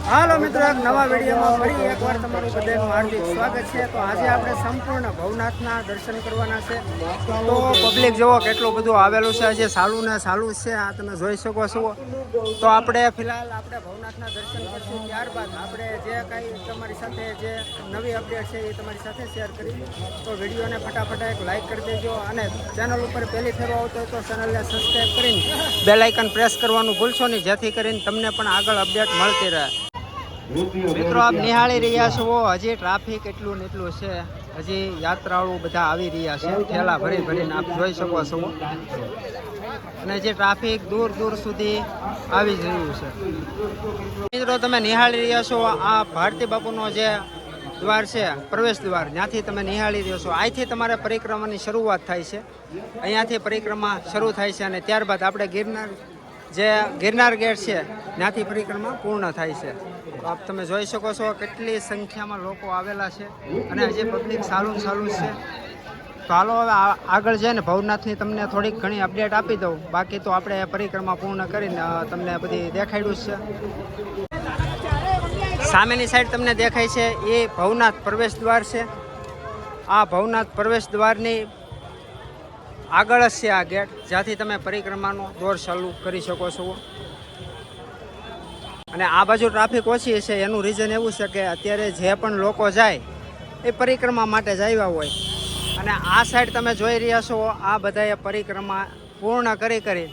હાલો મિત્રો, એક નવા વિડીયોમાં ફરી એકવાર તમારું બધાનું હાર્દિક સ્વાગત છે। તો આજે આપણે સંપૂર્ણ ભવનાથના દર્શન કરવાના છે। તો પબ્લિક જુઓ કેટલું બધું આવેલું છે, આજે સાલું ને સાલું છે, આ તમે જોઈ શકો છો। તો આપણે ફિલહાલ આપણે ભવનાથના દર્શન કરશું, ત્યારબાદ આપણે જે કાંઈ તમારી સાથે જે નવી અપડેટ છે એ તમારી સાથે શેર કરી। તો વિડીયોને ફટાફટ એક લાઇક કરી દેજો અને ચેનલ ઉપર પહેલી ફેરો આવતો હોય તો ચેનલને સબસ્ક્રાઈબ કરીને બેલ આઇકન પ્રેસ કરવાનું ભૂલશો નહીં, જેથી કરીને તમને પણ આગળ અપડેટ મળતી રહે। મિત્રો આપ નિહાળી રહ્યા છો, હજી ટ્રાફિક એટલું ને એટલું છે, હજી યાત્રાળુ બધા આવી રહ્યા છે, ઠેલા ભરી ભરીને આપ જોઈ શકો છો। અને જે ટ્રાફિક દૂર દૂર સુધી આવી રહ્યું છે। મિત્રો તમે નિહાળી રહ્યા છો, આ ભારતી બાપુનો જે દ્વાર છે, પ્રવેશ દ્વાર, ત્યાંથી તમે નિહાળી રહ્યો છો। અહીંથી તમારે પરિક્રમાની શરૂઆત થાય છે, અહીંયાથી પરિક્રમા શરૂ થાય છે અને ત્યારબાદ આપણે ગિરનાર ગેટ છે ત્યાંથી પરિક્રમા પૂર્ણ થાય છે। તો આપ તમે જોઈ શકો છો કેટલી સંખ્યામાં લોકો આવેલા છે અને હજી પબ્લિક સાલું છે। તો હાલો હવે આગળ જઈને ભવનાથની તમને થોડીક ઘણી અપડેટ આપી દઉં, બાકી તો આપણે પરિક્રમા પૂર્ણ કરીને તમને બધી દેખાડ્યું જ છે। સામેની સાઈડ તમને દેખાય છે એ ભવનાથ પ્રવેશ દ્વાર છે। આ ભવનાથ પ્રવેશ દ્વારની આગળ જ છે આ ગેટ, જ્યાંથી તમે પરિક્રમાનો દોર ચાલુ કરી શકો છો। અને આ બાજુ ટ્રાફિક ઓછી છે, એનું રીઝન એવું છે કે અત્યારે જે પણ લોકો જાય એ પરિક્રમા માટે જ આવ્યા હોય, અને આ સાઈડ તમે જોઈ રહ્યા છો આ બધાએ પરિક્રમા પૂર્ણ કરી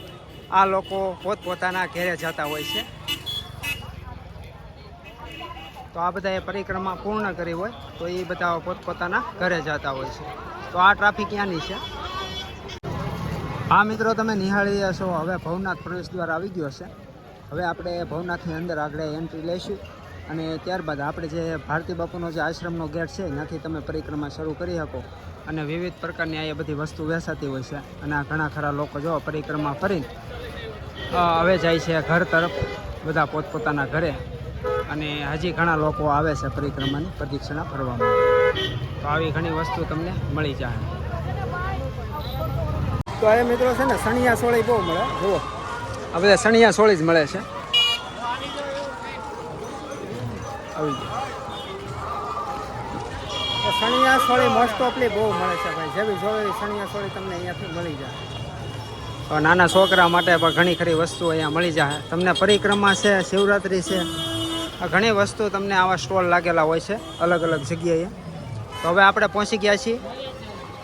આ લોકો પોતપોતાના ઘેરે જતા હોય છે। તો આ બધાએ પરિક્રમા પૂર્ણ કરી હોય તો એ બધા પોતપોતાના ઘરે જતા હોય છે। તો આ ટ્રાફિક ક્યાંની છે। હા મિત્રો તમે નિહાળી રહ્યા છો, હવે ભવનાથ પ્રવેશ દ્વાર આવી ગયો છે। હવે આપણે ભવનાથની અંદર આગળ એન્ટ્રી લઈશું અને ત્યારબાદ આપણે જે ભારતી બાપુનો જે આશ્રમનો ગેટ છે ત્યાંથી તમે પરિક્રમા શરૂ કરી શકો અને વિવિધ પ્રકારની આ બધી વસ્તુ વેચાતી હોય છે। અને આ ઘણા ખરા લોકો જો પરિક્રમા ફરીને હવે જાય છે ઘર તરફ, બધા પોતપોતાના ઘરે, અને હજી ઘણા લોકો આવે છે પરિક્રમાની પ્રદક્ષિણા ફરવામાં। તો આવી ઘણી વસ્તુ તમને મળી જાય। તો એ મિત્રો છે ને સણિયા સોળી બહુ મળે, જુઓ આ બધા સણિયા સોળી જ મળે છે। સણિયા સોળી મોસ્ટ ઓફલી બહુ મળે છે ભાઈ, જેવી જોવે સણિયા સોળી તમને અહીંયાથી મળી જાય। તો નાના છોકરા માટે પણ ઘણી ખરી વસ્તુ અહીંયા મળી જાય તમને। પરિક્રમા છે, શિવરાત્રિ છે, આ ઘણી વસ્તુ તમને આવા સ્ટોલ લાગેલા હોય છે અલગ અલગ જગ્યાએ। તો હવે આપણે પહોંચી ગયા છીએ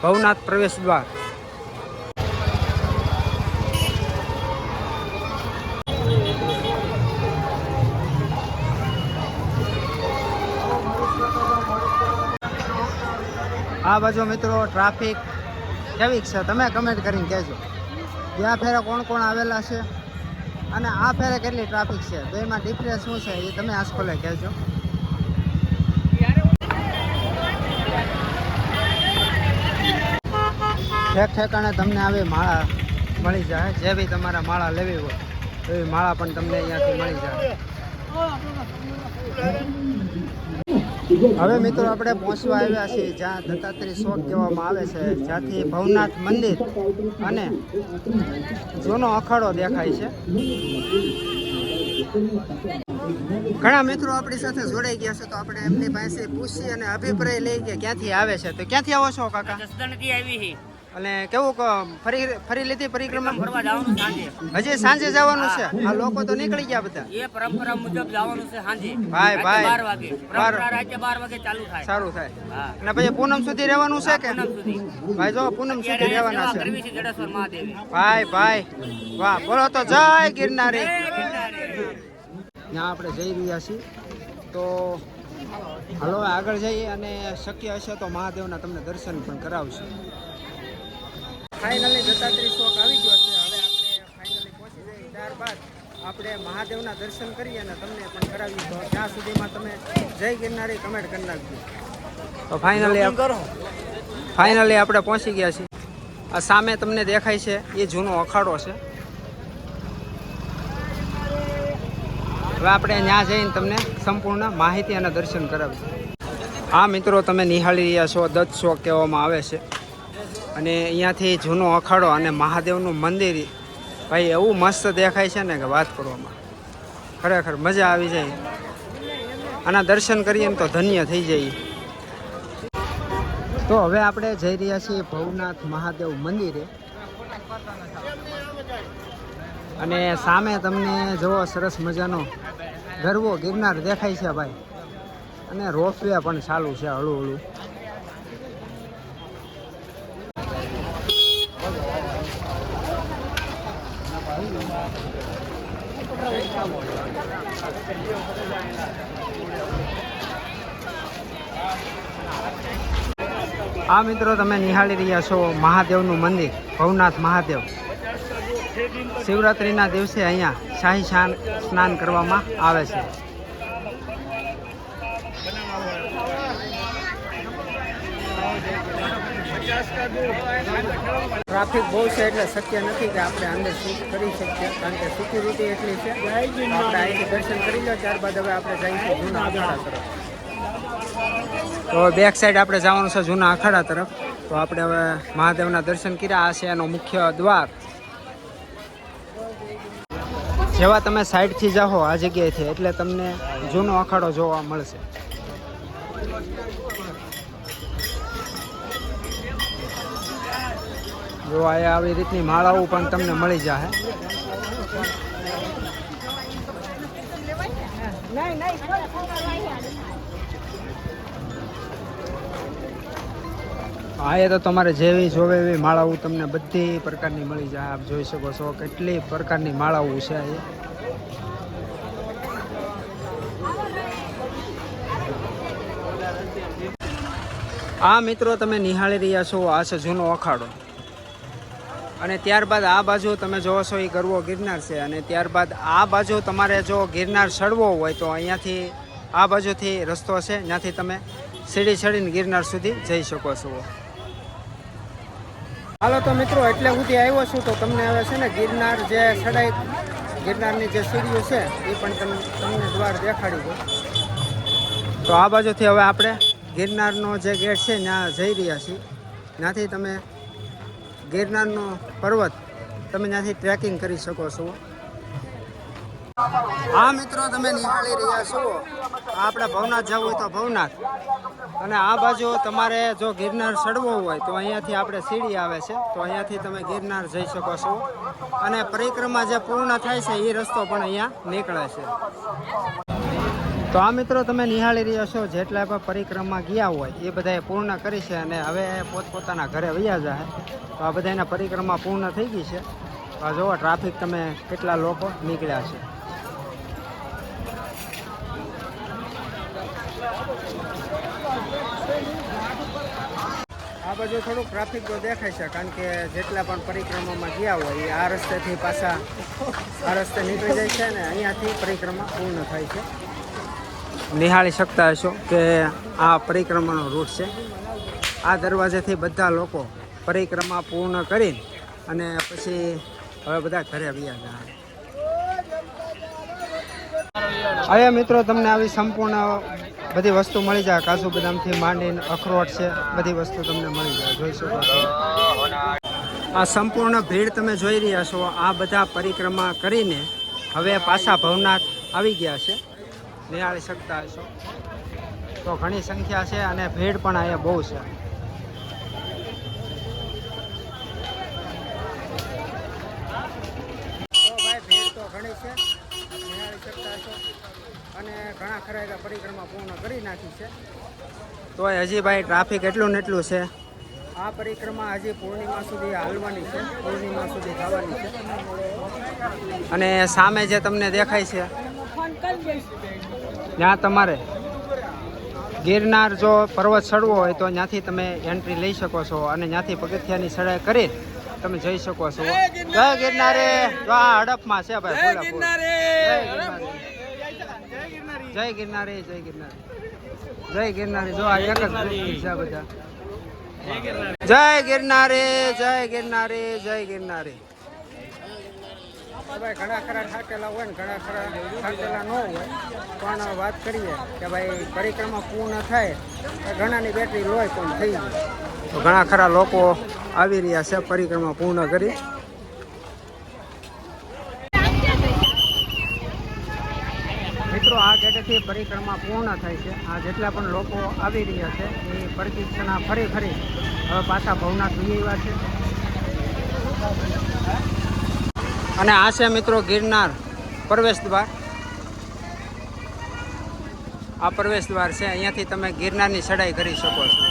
ભવનાથ પ્રવેશ દ્વાર। આ બાજુ મિત્રો ટ્રાફિક કેવીક છે તમે કમેન્ટ કરીને કહેજો। ત્યાં ફેરે કોણ કોણ આવેલા છે અને આ ફેરે કેટલી ટ્રાફિક છે, બેમાં ડિફરન્સ શું છે એ તમે આસખોલે કહેજો। ઠેકાણે તમને આવી માળા મળી જાય, જે બી તમારા માળા લેવી હોય એવી માળા પણ તમને અહીંયાથી મળી જાય। હવે મિત્રો આપણે પહોંચવા આવ્યા છીએ જ્યાં દત્તાત્રેય ચોક કહેવામાં આવે છે, જ્યાંથી ભવનાથ મંદિર અને જૂનો અખાડો દેખાય છે। ઘણા મિત્રો આપણી સાથે જોડાઈ ગયા છે, તો આપણે એમની પાસે પૂછી અને અભિપ્રાય લઈ કે ક્યાંથી આવે છે। તો ક્યાંથી આવો છો કાકા? અને કેવું ફરી લીધી પરિક્રમા? હજી સાંજે જવાનું છે? આ લોકો તો નીકળી ગયા બધા, એ પરંપરા મુજબ જવાનું છે સાંજે ભાઈ 12 વાગે, પરંપરા રાતે 12 વાગે ચાલુ થાય, સારું થાય। અને પછી પૂનમ સુધી રહેવાનું છે કે? ભાઈ જો પૂનમ સુધી રહેવાના છે જડેશ્વર મહાદેવી। ભાઈ વાહ, બોલો તો જય ગિરનારી। ત્યાં આપણે જઈ રહ્યા છીએ, તો હાલો આગળ જઈએ અને શક્ય હશે તો મહાદેવના તમને દર્શન પણ કરાવશું। ફાઇનલી દત્તાત્રેય ચોક આવી ગયો છે, હવે આપણે ફાઇનલી પહોંચી જઈએ, ત્યારબાદ આપણે મહાદેવના દર્શન કરીએ અને તમને પણ કરાવીએ। તો ત્યાં સુધીમાં તમે જય ગિરનારી કમેન્ટ કરી નાખજો। તો ફાઇનલી આપણે પહોંચી ગયા છીએ। આ સામે તમને દેખાય છે એ જૂનો અખાડો છે। હવે આપણે ત્યાં જઈને તમને સંપૂર્ણ માહિતી અને દર્શન કરાવીશું। આ મિત્રો તમે નિહાળી રહ્યા છો દત્ત ચોક કહેવામાં આવે છે, અને અહીંયાથી જૂનો અખાડો અને મહાદેવનું મંદિર ભાઈ એવું મસ્ત દેખાય છે ને કે વાત કરવામાં ખરેખર મજા આવી જાય। આના દર્શન કરીએ ને તો ધન્ય થઈ જઈએ. તો હવે આપણે જઈ રહ્યા છીએ ભવનાથ મહાદેવ મંદિરે. અને સામે તમને જોવો સરસ મજાનો ગરવો ગિરનાર દેખાય છે ભાઈ. અને રોપવે પણ ચાલુ છે હળું હળું. આ મિત્રો તમે નિહાળી રહ્યા છો મહાદેવનું મંદિર ભવનાથ મહાદેવ. શિવરાત્રિના દિવસે અહીંયા શાહી સ્નાન કરવામાં આવે છે. ટ્રાફિક બહુ છે એટલે શક્ય નથી કે આપણે અંદર શૂટ કરી શકીએ, કારણ કે સિક્યુરિટી એટલી છે. આપણે અહીંથી દર્શન કરી લો, ત્યારબાદ હવે આપણે જઈશું જૂના અખાડા તરફ. તો બેક સાઈડ આપણે જવાનું છે જૂના અખાડા તરફ. તો આપણે હવે મહાદેવના દર્શન કર્યા. આ છે એનો મુખ્ય દ્વાર. જેવા તમે સાઈડથી જાઓ આ જગ્યાએથી એટલે તમને જૂનો અખાડો જોવા મળશે. જો આ આવી રીતની માળાઓ પણ તમને મળી જાય. હા, એ તો તમારે જેવી જોવે એવી માળાઓ તમને બધી પ્રકારની મળી જાય. આપ જોઈ શકો છો કેટલી પ્રકારની માળાઓ છે. આ મિત્રો તમે નિહાળી રહ્યા છો આ છે જૂનો અખાડો. અને ત્યારબાદ આ બાજુ તમે જોવો છો એ ગરવો ગિરનાર છે. અને ત્યારબાદ આ બાજુ તમારે જો ગિરનાર ચડવો હોય તો અહીંયાથી આ બાજુથી રસ્તો છે, ત્યાંથી તમે સીડી ચડીને ગિરનાર સુધી જઈ શકો છો. હાલો તો મિત્રો એટલે સુધી આવ્યો છું તો તમને હવે છે ને ગિરનાર જે ચડાઈ ગિરનારની જે સીડીઓ છે એ પણ તમને દ્વાર દેખાડી દો. તો આ બાજુથી હવે આપણે ગિરનારનો જે ગેટ છે ત્યાં જઈ રહ્યા છીએ. ત્યાંથી તમે ગિરનારનો પર્વત તમે ત્યાંથી ટ્રેકિંગ કરી શકો છો. હા મિત્રો તમે નિહાળી રહ્યા છો આપણે ભવનાથ જવું હોય તો ભવનાથ. અને આ બાજુ તમારે જો ગિરનાર ચડવો હોય તો અહીંયાથી આપણે સીડી આવે છે, તો અહીંયાથી તમે ગિરનાર જઈ શકો છો. અને પરિક્રમા જે પૂર્ણ થાય છે એ રસ્તો પણ અહીંયા નીકળે છે. તો આ મિત્રો તમે નિહાળી રહ્યા છો જેટલા પણ પરિક્રમા ગયા હોય એ બધાએ પૂર્ણ કરી છે અને હવે પોતપોતાના ઘરે વયા જાય. તો આ બધાના પરિક્રમા પૂર્ણ થઈ ગઈ છે. તો આ જુઓ ટ્રાફિક તમે કેટલા લોકો નીકળ્યા છે. આ બાજુ થોડુંક ટ્રાફિક તો દેખાય છે, કારણ કે જેટલા પણ પરિક્રમામાં ગયા હોય એ આ રસ્તેથી પાછા આ રસ્તે નીકળી જાય છે અને અહીંયાથી પરિક્રમા પૂર્ણ થાય છે. નિહાળી શકતા હશો કે આ પરિક્રમાનો રૂટ છે. આ દરવાજેથી બધા લોકો પરિક્રમા પૂર્ણ કરી અને પછી હવે બધા ઘરે આવ્યા જાય. હવે મિત્રો તમને આવી સંપૂર્ણ બધી વસ્તુ મળી જાય. કાજુ બદામથી માંડીને અખરોટ છે, બધી વસ્તુ તમને મળી જાય. જોઈ શકો છો આ સંપૂર્ણ ભીડ તમે જોઈ રહ્યા છો. આ બધા પરિક્રમા કરીને હવે પાછા ભવનાથ આવી ગયા છે. નિહાળી શકતા હશો તો ઘણી સંખ્યા છે અને ભીડ પણ અહીંયા બહુ છે. તો ભાઈ ભીડ તો ઘણી છે, નિહાળી શકતા હશો. અને ઘણા ખરા એવા પરિક્રમા પૂર્ણ કરી નાખી છે. તો હજી ભાઈ ટ્રાફિક એટલું ને એટલું છે. આ પરિક્રમા હજી પૂર્ણિમા સુધી હાલવાની છે, પૂર્ણિમા સુધી થવાની છે. અને સામે જે તમને દેખાય છે ત્યાં તમારે ગિરનાર જો પર્વત ચડવો હોય તો ત્યાંથી તમે એન્ટ્રી લઈ શકો છો અને ત્યાંથી પગથિયાની ચડાઈ કરી તમે જઈ શકો છો. જય ગિરનારે. જો આ હડપમાં છે ભાઈ. જય ગિરનારે, જય ગિરનારે, જય ગિરનારે, જય ગિરનારે. જો આ એક જ છે બધા. જય ગિરનારે, જય ગિરનારે, જય ગિરનારે. ભાઈ ઘણા ખરા થાકેલા હોય ને ઘણા ખરા થાકેલા ન હોય, પણ વાત કરીએ કે ભાઈ પરિક્રમા પૂર્ણ થાય તો ઘણાની બેટરી લોય પણ થઈ જાય. તો ઘણા ખરા લોકો આવી રહ્યા છે પરિક્રમા પૂર્ણ કરી. મિત્રો આ ગેટે અહીંયાથી પરિક્રમા પૂર્ણ થાય છે. આ જેટલા પણ લોકો આવી રહ્યા છે એ પરિક્રમા ફરી હવે પાછા ભવનાથ જઈ આવ્યા છે. અને આ છે મિત્રો ગિરનાર પ્રવેશ દ્વાર. આ પ્રવેશ દ્વાર છે, અહીંયાથી તમે ગિરનારની ચડાઈ કરી શકો છો.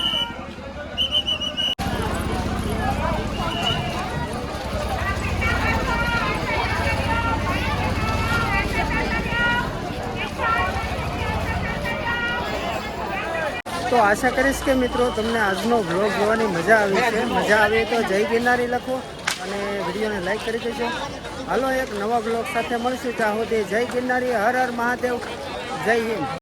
તો આશા કરીશ કે મિત્રો તમને આજનો વ્લોગ જોવાની મજા આવી છે. મજા આવી તો જય ગિરનારી લખો અને વિડીયોને લાઈક કરી દેજો. હાલો એક નવા વ્લોગ સાથે મળશું. ત્યાં સુધી જય ગિરનારી, હર હર મહાદેવ, જય હિન્દ.